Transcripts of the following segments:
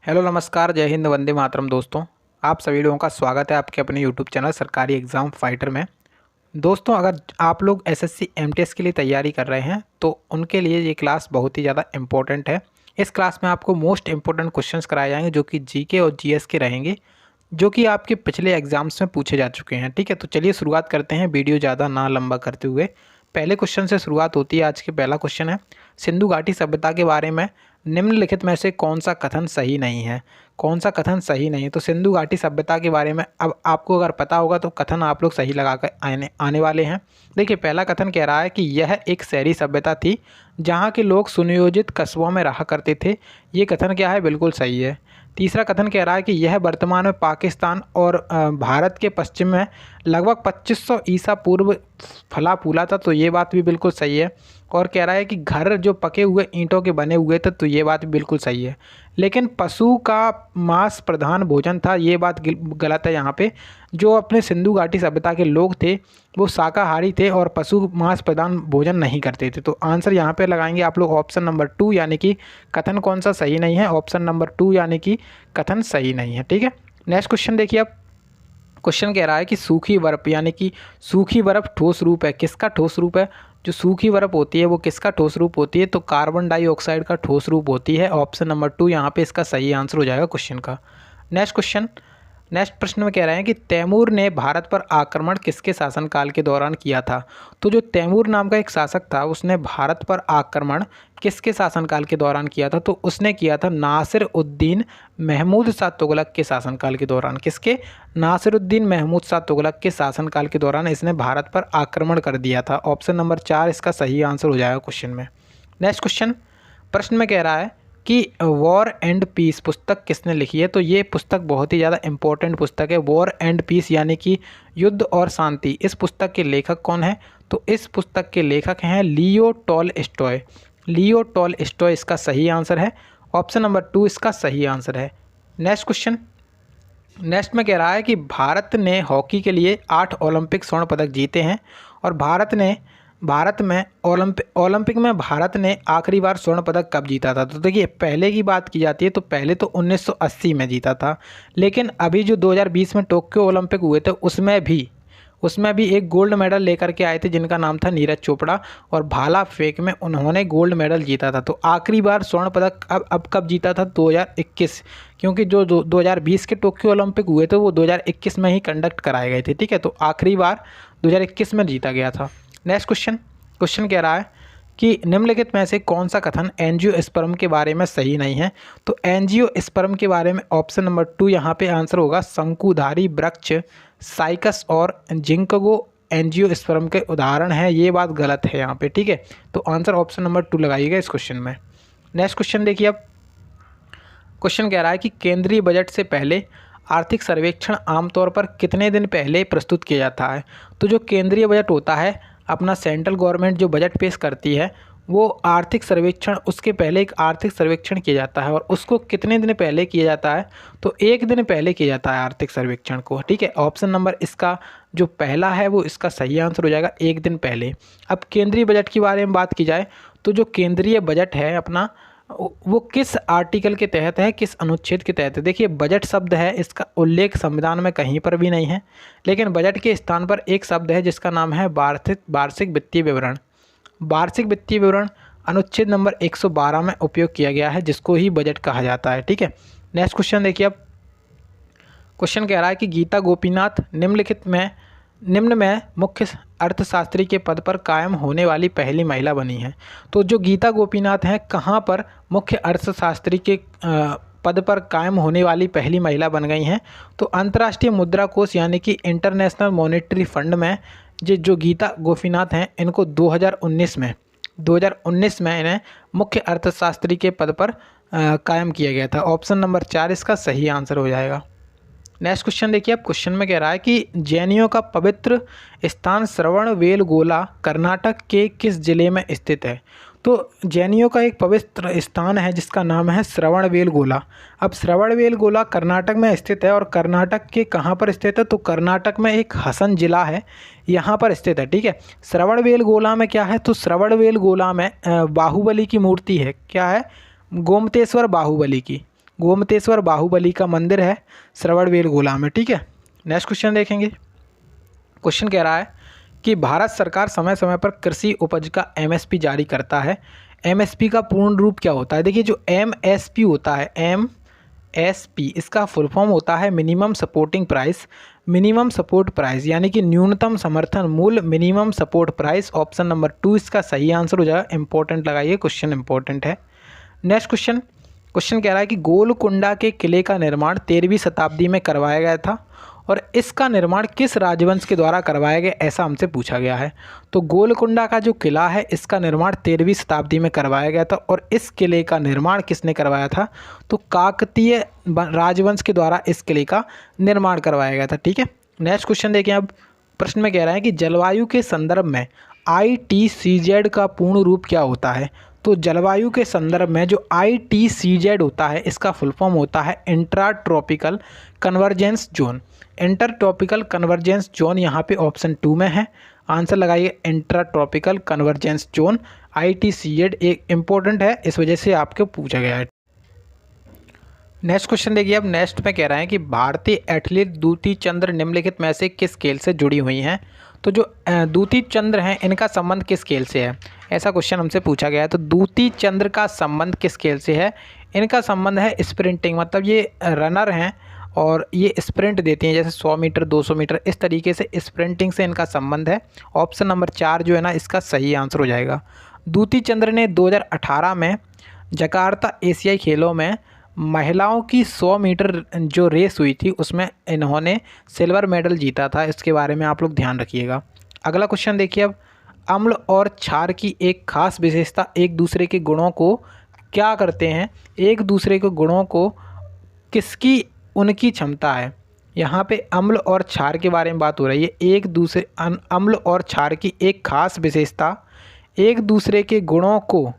Hello नमस्कार, जय हिंद, वंदे मातरम। दोस्तों, आप सभी लोगों का स्वागत है आपके अपने यूट्यूब चैनल सरकारी एग्ज़ाम फाइटर में। दोस्तों, अगर आप लोग एसएससी एमटीएस के लिए तैयारी कर रहे हैं तो उनके लिए ये क्लास बहुत ही ज़्यादा इम्पोर्टेंट है। इस क्लास में आपको मोस्ट इम्पोर्टेंट क्वेश्चंस कराए जाएंगे जो कि जीके और जीएस के रहेंगे, जो कि आपके पिछले एग्जाम्स में पूछे जा चुके हैं। ठीक है, तो चलिए शुरुआत करते हैं वीडियो ज़्यादा ना लंबा करते हुए। पहले क्वेश्चन से शुरुआत होती है। आज के पहला क्वेश्चन है, सिंधु घाटी सभ्यता के बारे में निम्नलिखित में से कौन सा कथन सही नहीं है। कौन सा कथन सही नहीं है? तो सिंधु घाटी सभ्यता के बारे में अब आपको अगर पता होगा तो कथन आप लोग सही लगा कर आने वाले हैं। देखिए, पहला कथन कह रहा है कि यह एक शहरी सभ्यता थी जहाँ के लोग सुनियोजित कस्बों में रहा करते थे। ये कथन क्या है? बिल्कुल सही है। तीसरा कथन कह रहा है कि यह वर्तमान में पाकिस्तान और भारत के पश्चिम में लगभग 2500 ईसा पूर्व फला फूला था। तो ये बात भी बिल्कुल सही है। और कह रहा है कि घर जो पके हुए ईंटों के बने हुए थे, तो ये बात भी बिल्कुल सही है। लेकिन पशु का मांस प्रधान भोजन था, ये बात गलत है। यहाँ पे जो अपने सिंधु घाटी सभ्यता के लोग थे वो शाकाहारी थे और पशु मांस प्रधान भोजन नहीं करते थे। तो आंसर यहाँ पे लगाएंगे आप लोग ऑप्शन नंबर 2, यानी कि कथन कौन सा सही नहीं है? ऑप्शन नंबर 2 यानी कि कथन सही नहीं है। ठीक है, नेक्स्ट क्वेश्चन देखिए। अब क्वेश्चन कह रहा है कि सूखी बर्फ, यानी कि सूखी बर्फ ठोस रूप है। किसका ठोस रूप है? जो सूखी बर्फ होती है वो किसका ठोस रूप होती है? तो कार्बन डाइऑक्साइड का ठोस रूप होती है। ऑप्शन नंबर 2 यहाँ पे इसका सही आंसर हो जाएगा क्वेश्चन का। नेक्स्ट क्वेश्चन, नेक्स्ट प्रश्न में कह रहे हैं कि तैमूर ने भारत पर आक्रमण किसके शासनकाल के दौरान किया था? तो जो तैमूर नाम का एक शासक था उसने भारत पर आक्रमण किसके शासनकाल के दौरान किया था? तो उसने किया था नासिर उद्दीन महमूद शाह तुगलक के शासनकाल के दौरान। किसके? नासिर उद्दीन महमूद शाह तुगलक के शासनकाल के दौरान इसने भारत पर आक्रमण कर दिया था। ऑप्शन नंबर 4 इसका सही आंसर हो जाएगा क्वेश्चन में। नेक्स्ट क्वेश्चन, प्रश्न में कह रहा है कि वॉर एंड पीस पुस्तक किसने लिखी है? तो ये पुस्तक बहुत ही ज़्यादा इंपॉर्टेंट पुस्तक है, वॉर एंड पीस यानी कि युद्ध और शांति। इस पुस्तक के लेखक कौन है? तो इस पुस्तक के लेखक हैं लियो टॉलस्टॉय। लियो टॉलस्टॉय इसका सही आंसर है। ऑप्शन नंबर 2 इसका सही आंसर है। नेक्स्ट क्वेश्चन, नेक्स्ट में कह रहा है कि भारत ने हॉकी के लिए 8 ओलंपिक स्वर्ण पदक जीते हैं और भारत में ओलंपिक में भारत ने आखिरी बार स्वर्ण पदक कब जीता था? तो देखिए, पहले की बात की जाती है तो पहले तो 1980 में जीता था, लेकिन अभी जो 2020 में टोक्यो ओलंपिक हुए थे उसमें भी एक गोल्ड मेडल लेकर के आए थे जिनका नाम था नीरज चोपड़ा, और भाला फेंक में उन्होंने गोल्ड मेडल जीता था। तो आखिरी बार स्वर्ण पदक अब कब जीता था? 2021, क्योंकि जो 2020 के टोक्यो ओलंपिक हुए थे वो 2021 में ही कंडक्ट कराए गए थे। ठीक है, तो आखिरी बार 2021 में जीता गया था। नेक्स्ट क्वेश्चन, क्वेश्चन कह रहा है कि निम्नलिखित में से कौन सा कथन एंजियोस्पर्म के बारे में सही नहीं है? तो एंजियोस्पर्म के बारे में ऑप्शन नंबर 2 यहाँ पे आंसर होगा। शंकुधारी वृक्ष साइकस और जिंकगो एंजियोस्पर्म के उदाहरण हैं। ये बात गलत है यहाँ पे। ठीक है, तो आंसर ऑप्शन नंबर 2 लगाइएगा इस क्वेश्चन में। नेक्स्ट क्वेश्चन देखिए। अब क्वेश्चन कह रहा है कि केंद्रीय बजट से पहले आर्थिक सर्वेक्षण आमतौर पर कितने दिन पहले प्रस्तुत किया जाता है? तो जो केंद्रीय बजट होता है, अपना सेंट्रल गवर्नमेंट जो बजट पेश करती है, वो आर्थिक सर्वेक्षण, उसके पहले एक आर्थिक सर्वेक्षण किया जाता है। और उसको कितने दिन पहले किया जाता है? तो 1 दिन पहले किया जाता है आर्थिक सर्वेक्षण को। ठीक है, ऑप्शन नंबर इसका जो पहला है वो इसका सही आंसर हो जाएगा, 1 दिन पहले। अब केंद्रीय बजट के बारे में बात की जाए तो जो केंद्रीय बजट है अपना, वो किस आर्टिकल के तहत है, किस अनुच्छेद के तहत है? देखिए, बजट शब्द है, इसका उल्लेख संविधान में कहीं पर भी नहीं है, लेकिन बजट के स्थान पर एक शब्द है जिसका नाम है वार्षिक वित्तीय विवरण। वार्षिक वित्तीय विवरण अनुच्छेद नंबर 112 में उपयोग किया गया है, जिसको ही बजट कहा जाता है। ठीक है, नेक्स्ट क्वेश्चन देखिए। अब क्वेश्चन कह रहा है कि गीता गोपीनाथ निम्न में मुख्य अर्थशास्त्री के पद पर कायम होने वाली पहली महिला बनी है। तो जो गीता गोपीनाथ हैं, कहाँ पर मुख्य अर्थशास्त्री के पद पर कायम होने वाली पहली महिला बन गई हैं? तो अंतर्राष्ट्रीय मुद्रा कोष यानी कि इंटरनेशनल मॉनेटरी फंड में जो गीता गोपीनाथ हैं, इनको 2019 में इन्हें मुख्य अर्थशास्त्री के पद पर कायम किया गया था। ऑप्शन नंबर 4 इसका सही आंसर हो जाएगा। नेक्स्ट क्वेश्चन देखिए। अब क्वेश्चन में कह रहा है कि जैनियों का पवित्र स्थान श्रवणबेलगोला कर्नाटक के किस जिले में स्थित है? तो जैनियों का एक पवित्र स्थान है जिसका नाम है श्रवणबेलगोला। अब श्रवणबेलगोला कर्नाटक में स्थित है, और कर्नाटक के कहाँ पर स्थित है? तो कर्नाटक में एक हसन जिला है, यहाँ पर स्थित है। ठीक है, श्रवणबेलगोला में क्या है? तो श्रवणबेलगोला में बाहुबली की मूर्ति है। क्या है? गोमतेश्वर बाहुबली की। गोमतेश्वर बाहुबली का मंदिर है श्रवणबेलगोला में। ठीक है, नेक्स्ट क्वेश्चन देखेंगे। क्वेश्चन कह रहा है कि भारत सरकार समय समय पर कृषि उपज का एमएसपी जारी करता है। एमएसपी का पूर्ण रूप क्या होता है? देखिए, जो एमएसपी होता है, एमएसपी, इसका फुल फॉर्म होता है minimum supporting price. Minimum support price यानी कि न्यूनतम समर्थन मूल्य, minimum support price. Option number 2 इसका सही आंसर हो जाएगा। इंपॉर्टेंट लगाइए, क्वेश्चन इंपॉर्टेंट है। नेक्स्ट क्वेश्चन कह रहा है कि गोलकुंडा के किले का निर्माण 13वीं शताब्दी में करवाया गया था और इसका निर्माण किस राजवंश के द्वारा करवाया गया, ऐसा हमसे पूछा गया है। तो गोलकुंडा का जो किला है इसका निर्माण 13वीं शताब्दी में करवाया गया था और इस किले का निर्माण किसने करवाया था? तो काकतीय राजवंश के द्वारा इस किले का निर्माण करवाया गया था। ठीक है, नेक्स्ट क्वेश्चन देखें। अब प्रश्न में कह रहा है कि जलवायु के संदर्भ में ITCZ का पूर्ण रूप क्या होता है? तो जलवायु के संदर्भ में जो ITCZ होता है इसका फुल फॉर्म होता है intra tropical convergence zone. Inter tropical convergence zone यहाँ पे ऑप्शन 2 में है। आंसर लगाइए intra tropical convergence zone. ITCZ एक इम्पोर्टेंट है, इस वजह से आपको पूछा गया है। नेक्स्ट क्वेश्चन देखिए। अब नेक्स्ट में कह रहे हैं कि भारतीय एथलीट दूती चंद्र निम्नलिखित में से किस खेल से जुड़ी हुई हैं? तो जो दूती चंद्र हैं इनका संबंध किस खेल से है, ऐसा क्वेश्चन हमसे पूछा गया है। तो दूती चंद्र का संबंध किस खेल से है? इनका संबंध है स्प्रिंटिंग, मतलब ये रनर हैं और ये स्प्रिंट देती हैं, जैसे 100 मीटर 200 मीटर, इस तरीके से स्प्रिंटिंग से इनका संबंध है। ऑप्शन नंबर 4 जो है ना इसका सही आंसर हो जाएगा। दूती चंद्र ने 2018 में जकार्ता एशियाई खेलों में महिलाओं की 100 मीटर जो रेस हुई थी उसमें इन्होंने सिल्वर मेडल जीता था। इसके बारे में आप लोग ध्यान रखिएगा। अगला क्वेश्चन देखिए। अब अम्ल और क्षार की एक खास विशेषता एक दूसरे के गुणों को क्या करते हैं? एक दूसरे के गुणों को किसकी उनकी क्षमता है? यहाँ पे अम्ल और क्षार के बारे में बात हो रही है। एक दूसरे अम्ल और क्षार की एक खास विशेषता एक दूसरे के गुणों को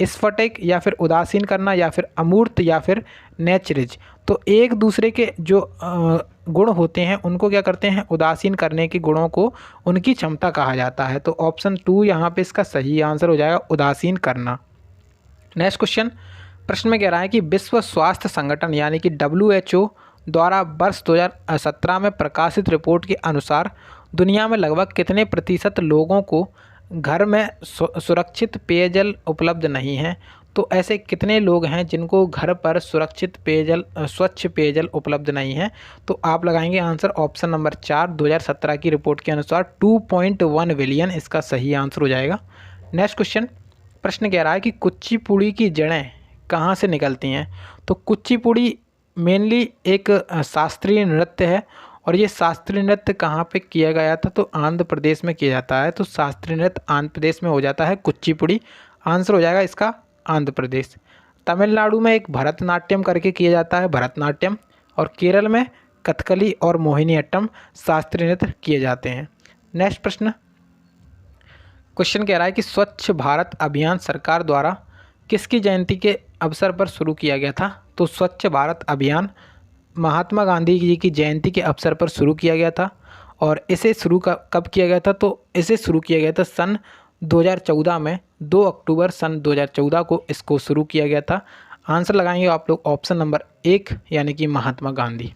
स्फटिक या फिर उदासीन करना या फिर अमूर्त या फिर नेचरिज। तो एक दूसरे के जो गुण होते हैं उनको क्या करते हैं? उदासीन करने के गुणों को उनकी क्षमता कहा जाता है। तो ऑप्शन 2 यहाँ पे इसका सही आंसर हो जाएगा, उदासीन करना। नेक्स्ट क्वेश्चन प्रश्न में कह रहा है कि विश्व स्वास्थ्य संगठन यानी कि WHO द्वारा वर्ष 2017 में प्रकाशित रिपोर्ट के अनुसार दुनिया में लगभग कितने प्रतिशत लोगों को घर में सुरक्षित पेयजल उपलब्ध नहीं है? तो ऐसे कितने लोग हैं जिनको घर पर सुरक्षित पेयजल स्वच्छ पेयजल उपलब्ध नहीं है? तो आप लगाएंगे आंसर ऑप्शन नंबर 4। 2017 की रिपोर्ट के अनुसार 2.1 बिलियन इसका सही आंसर हो जाएगा। नेक्स्ट क्वेश्चन प्रश्न कह रहा है कि कुचिपुड़ी की जड़ें कहाँ से निकलती हैं? तो कुचिपुड़ी मेनली एक शास्त्रीय नृत्य है और ये शास्त्रीय नृत्य कहाँ पे किया गया था? तो आंध्र प्रदेश में किया जाता है। तो शास्त्रीय नृत्य आंध्र प्रदेश में हो जाता है कुचिपुड़ी। आंसर हो जाएगा इसका आंध्र प्रदेश। तमिलनाडु में एक भरतनाट्यम करके किया जाता है, भरतनाट्यम। और केरल में कथकली और मोहिनीअट्टम शास्त्रीय नृत्य किए जाते हैं। नेक्स्ट प्रश्न क्वेश्चन कह रहा है कि स्वच्छ भारत अभियान सरकार द्वारा किसकी जयंती के अवसर पर शुरू किया गया था? तो स्वच्छ भारत अभियान महात्मा गांधी जी की जयंती के अवसर पर शुरू किया गया था। और इसे शुरू कब किया गया था? तो इसे शुरू किया गया था सन 2014 में। 2 अक्टूबर सन 2014 को इसको शुरू किया गया था। आंसर लगाएंगे आप लोग ऑप्शन नंबर 1 यानी कि महात्मा गांधी।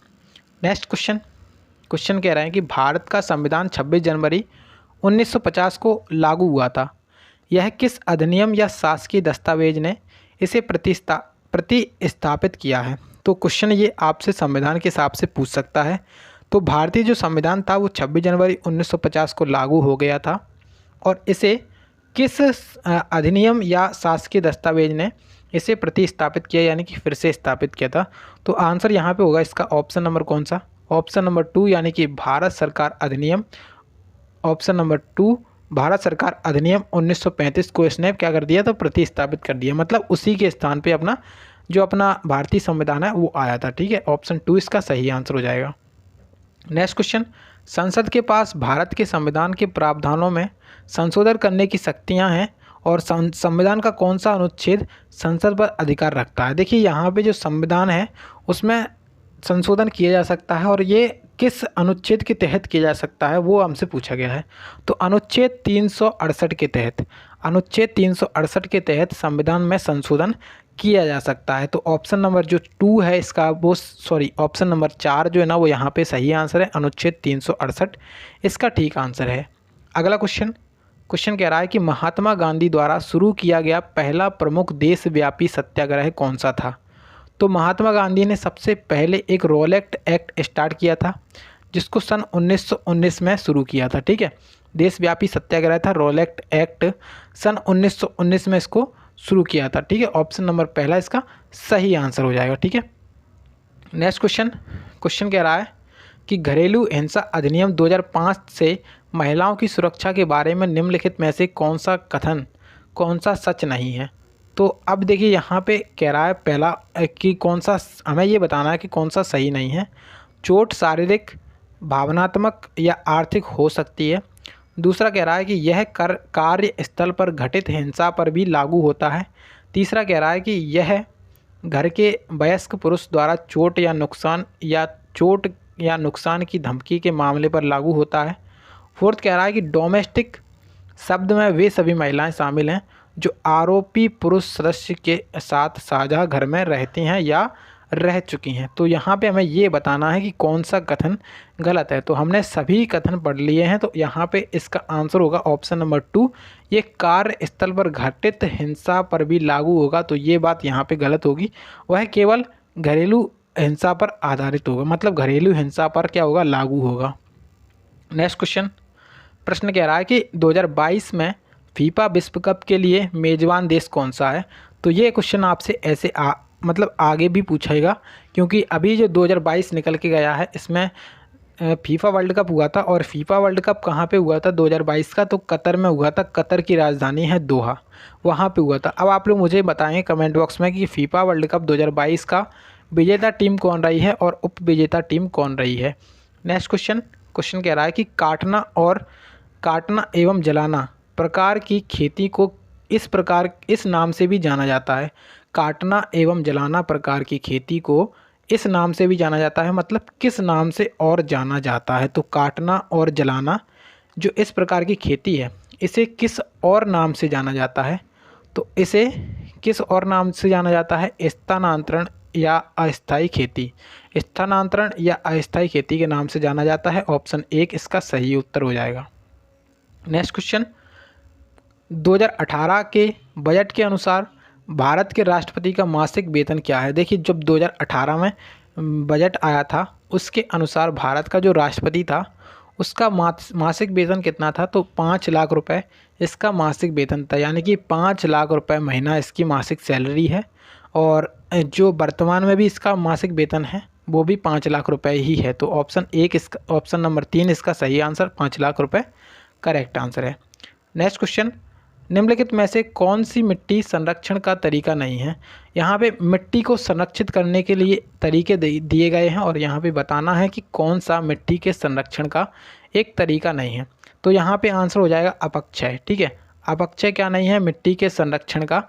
नेक्स्ट क्वेश्चन कह रहे हैं कि भारत का संविधान 26 जनवरी 1950 को लागू हुआ था। यह किस अधिनियम या शासकीय दस्तावेज ने इसे प्रतिस्थापित किया है? तो क्वेश्चन ये आपसे संविधान के हिसाब से पूछ सकता है। तो भारतीय जो संविधान था वो 26 जनवरी 1950 को लागू हो गया था और इसे किस अधिनियम या शासकीय दस्तावेज ने इसे प्रतिस्थापित किया यानी कि फिर से स्थापित किया था? तो आंसर यहाँ पे होगा इसका ऑप्शन नंबर कौन सा? ऑप्शन नंबर 2 यानी कि भारत सरकार अधिनियम। ऑप्शन नंबर 2 भारत सरकार अधिनियम 1935 को इसने क्या कर दिया? तो प्रतिस्थापित कर दिया, मतलब उसी के स्थान पे अपना भारतीय संविधान है वो आया था। ठीक है, ऑप्शन 2 इसका सही आंसर हो जाएगा। नेक्स्ट क्वेश्चन संसद के पास भारत के संविधान के प्रावधानों में संशोधन करने की शक्तियां हैं और संविधान का कौन सा अनुच्छेद संसद पर अधिकार रखता है? देखिए यहाँ पे जो संविधान है उसमें संशोधन किया जा सकता है और ये किस अनुच्छेद के तहत किया जा सकता है वो हमसे पूछा गया है। तो अनुच्छेद 368 के तहत, अनुच्छेद 368 के तहत संविधान में संशोधन किया जा सकता है। तो ऑप्शन नंबर जो 2 है इसका वो ऑप्शन नंबर 4 जो है ना वो यहाँ पे सही आंसर है। अनुच्छेद 368 इसका ठीक आंसर है। अगला क्वेश्चन कह रहा है कि महात्मा गांधी द्वारा शुरू किया गया पहला प्रमुख देशव्यापी सत्याग्रह कौन सा था। तो महात्मा गांधी ने सबसे पहले एक रोलेट एक्ट स्टार्ट किया था जिसको सन 1919 में शुरू किया था। ठीक है, देशव्यापी सत्याग्रह था, रोलेट एक्ट सन 1919 में इसको शुरू किया था। ठीक है, ऑप्शन नंबर पहला इसका सही आंसर हो जाएगा। ठीक है, नेक्स्ट क्वेश्चन कह रहा है कि घरेलू हिंसा अधिनियम 2005 से महिलाओं की सुरक्षा के बारे में निम्नलिखित में से कौन सा सच नहीं है। तो अब देखिए यहाँ पे कह रहा है पहला कि कौन सा, हमें ये बताना है कि कौन सा सही नहीं है। चोट शारीरिक, भावनात्मक या आर्थिक हो सकती है। दूसरा कह रहा है कि यह कार्यस्थल पर घटित हिंसा पर भी लागू होता है। तीसरा कह रहा है कि यह घर के वयस्क पुरुष द्वारा चोट या नुकसान की धमकी के मामले पर लागू होता है। फोर्थ कह रहा है कि डोमेस्टिक शब्द में वे सभी महिलाएं शामिल हैं जो आरोपी पुरुष सदस्य के साथ साझा घर में रहती हैं या रह चुकी हैं। तो यहाँ पे हमें ये बताना है कि कौन सा कथन गलत है। तो हमने सभी कथन पढ़ लिए हैं, तो यहाँ पे इसका आंसर होगा ऑप्शन नंबर 2, ये कार्यस्थल पर घटित हिंसा पर भी लागू होगा। तो ये बात यहाँ पे गलत होगी, वह केवल घरेलू हिंसा पर आधारित होगा, मतलब घरेलू हिंसा पर क्या होगा, लागू होगा। नेक्स्ट प्रश्न कह रहा है कि 2022 में फीफा विश्व कप के लिए मेज़बान देश कौन सा है। तो ये क्वेश्चन आपसे ऐसे मतलब आगे भी पूछेगा, क्योंकि अभी जो 2022 निकल के गया है इसमें फीफा वर्ल्ड कप हुआ था। और फीफा वर्ल्ड कप कहाँ पे हुआ था 2022 का, तो कतर में हुआ था। कतर की राजधानी है दोहा, वहाँ पे हुआ था। अब आप लोग मुझे बताएं कमेंट बॉक्स में कि फीफा वर्ल्ड कप 2022 का विजेता टीम कौन रही है और उप विजेता टीम कौन रही है। नेक्स्ट क्वेश्चन कह रहा है कि काटना एवं जलाना प्रकार की खेती को इस नाम से भी जाना जाता है। काटना एवं जलाना प्रकार की खेती को इस नाम से भी जाना जाता है, मतलब किस नाम से और जाना जाता है। तो काटना और जलाना जो इस प्रकार की खेती है इसे किस और नाम से जाना जाता है। तो इसे किस और नाम से जाना जाता है, स्थानांतरण या अस्थायी खेती। स्थानांतरण या अस्थायी खेती के नाम से जाना जाता है। ऑप्शन 1 इसका सही उत्तर हो जाएगा। नेक्स्ट क्वेश्चन, 2018 के बजट के अनुसार भारत के राष्ट्रपति का मासिक वेतन क्या है। देखिए जब 2018 में बजट आया था उसके अनुसार भारत का जो राष्ट्रपति था उसका मासिक वेतन कितना था, तो 5 लाख रुपए इसका मासिक वेतन था, यानी कि 5 लाख रुपए महीना इसकी मासिक सैलरी है। और जो वर्तमान में भी इसका मासिक वेतन है वो भी 5 लाख रुपए ही है। तो ऑप्शन नंबर 3 इसका सही आंसर 5 लाख रुपए करेक्ट आंसर है। नेक्स्ट क्वेश्चन, निम्नलिखित में से कौन सी मिट्टी संरक्षण का तरीका नहीं है। यहाँ पे मिट्टी को संरक्षित करने के लिए तरीके दिए गए हैं और यहाँ पे बताना है कि कौन सा मिट्टी के संरक्षण का एक तरीका नहीं है। तो यहाँ पे आंसर हो जाएगा अपक्षय। ठीक है, अपक्षय क्या नहीं है, मिट्टी के संरक्षण का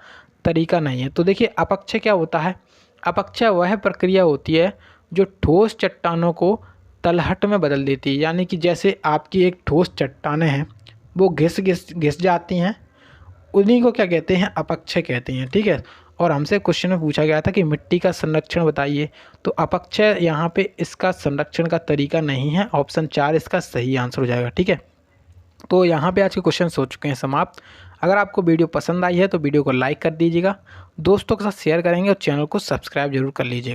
तरीका नहीं है। तो देखिए अपक्षय क्या होता है, अपक्षय वह प्रक्रिया होती है जो ठोस चट्टानों को तलहट में बदल देती है। यानी कि जैसे आपकी एक ठोस चट्टानें हैं वो घिस जाती हैं, उन्हीं को क्या कहते हैं, अपक्षय कहते हैं। ठीक है, और हमसे क्वेश्चन में पूछा गया था कि मिट्टी का संरक्षण बताइए, तो अपक्षय यहाँ पे इसका संरक्षण का तरीका नहीं है। ऑप्शन 4 इसका सही आंसर हो जाएगा। ठीक है, तो यहाँ पे आज के क्वेश्चन हो चुके हैं समाप्त। अगर आपको वीडियो पसंद आई है तो वीडियो को लाइक कर दीजिएगा, दोस्तों के साथ शेयर करेंगे और चैनल को सब्सक्राइब जरूर कर लीजिएगा।